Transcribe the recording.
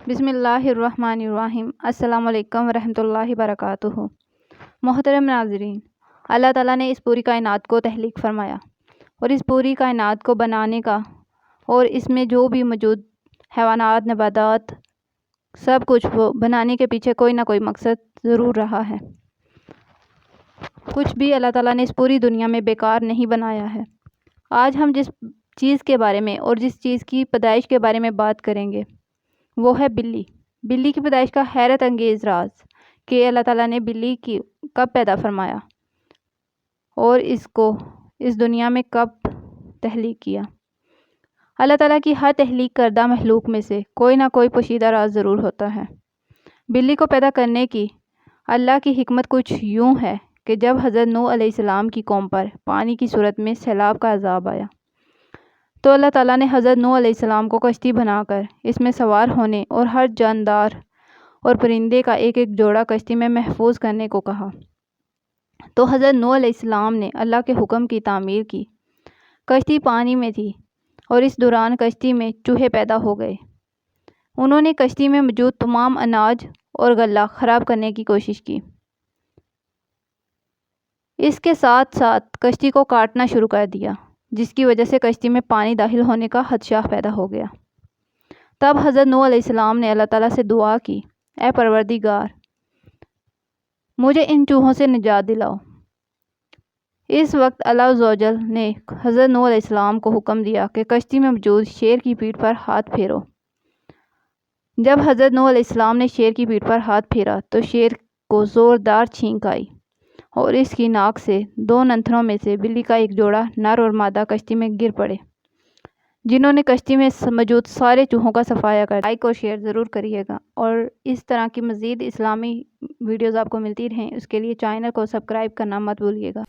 بسم اللہ الرحمن الرحیم۔ السلام علیکم ورحمۃ اللہ وبرکاتہ۔ محترم ناظرین، اللہ تعالیٰ نے اس پوری کائنات کو تخلیق فرمایا اور اس پوری کائنات کو بنانے کا اور اس میں جو بھی موجود حیوانات، نباتات، سب کچھ وہ بنانے کے پیچھے کوئی نہ کوئی مقصد ضرور رہا ہے۔ کچھ بھی اللہ تعالیٰ نے اس پوری دنیا میں بیکار نہیں بنایا ہے۔ آج ہم جس چیز کے بارے میں اور جس چیز کی پیدائش کے بارے میں بات کریں گے وہ ہے بلی۔ بلی کی پیدائش کا حیرت انگیز راز کہ اللہ تعالیٰ نے بلی کی کب پیدا فرمایا اور اس کو اس دنیا میں کب تخلیق کیا۔ اللہ تعالیٰ کی ہر تخلیق کردہ مخلوق میں سے کوئی نہ کوئی پوشیدہ راز ضرور ہوتا ہے۔ بلی کو پیدا کرنے کی اللہ کی حکمت کچھ یوں ہے کہ جب حضرت نوح علیہ السلام کی قوم پر پانی کی صورت میں سیلاب کا عذاب آیا تو اللہ تعالیٰ نے حضرت نوح علیہ السلام کو کشتی بنا کر اس میں سوار ہونے اور ہر جاندار اور پرندے کا ایک ایک جوڑا کشتی میں محفوظ کرنے کو کہا۔ تو حضرت نوح علیہ السلام نے اللہ کے حکم کی تعمیر کی۔ کشتی پانی میں تھی اور اس دوران کشتی میں چوہے پیدا ہو گئے۔ انہوں نے کشتی میں موجود تمام اناج اور غلہ خراب کرنے کی کوشش کی۔ اس کے ساتھ ساتھ کشتی کو کاٹنا شروع کر دیا، جس کی وجہ سے کشتی میں پانی داخل ہونے کا خدشہ پیدا ہو گیا۔ تب حضرت نوح علیہ السلام نے اللہ تعالیٰ سے دعا کی، اے پروردگار، مجھے ان چوہوں سے نجات دلاؤ۔ اس وقت اللہ عز و جل نے حضرت نوح علیہ السلام کو حکم دیا کہ کشتی میں موجود شیر کی پیٹھ پر ہاتھ پھیرو۔ جب حضرت نوح علیہ السلام نے شیر کی پیٹھ پر ہاتھ پھیرا تو شیر کو زوردار چھینک آئی اور اس کی ناک سے دو نتھنوں میں سے بلی کا ایک جوڑا نر اور مادہ کشتی میں گر پڑے، جنہوں نے کشتی میں موجود سارے چوہوں کا صفایا کر دیا۔ لائک اور شیئر ضرور کریے گا اور اس طرح کی مزید اسلامی ویڈیوز آپ کو ملتی رہیں، اس کے لیے چینل کو سبسکرائب کرنا مت بھولیے گا۔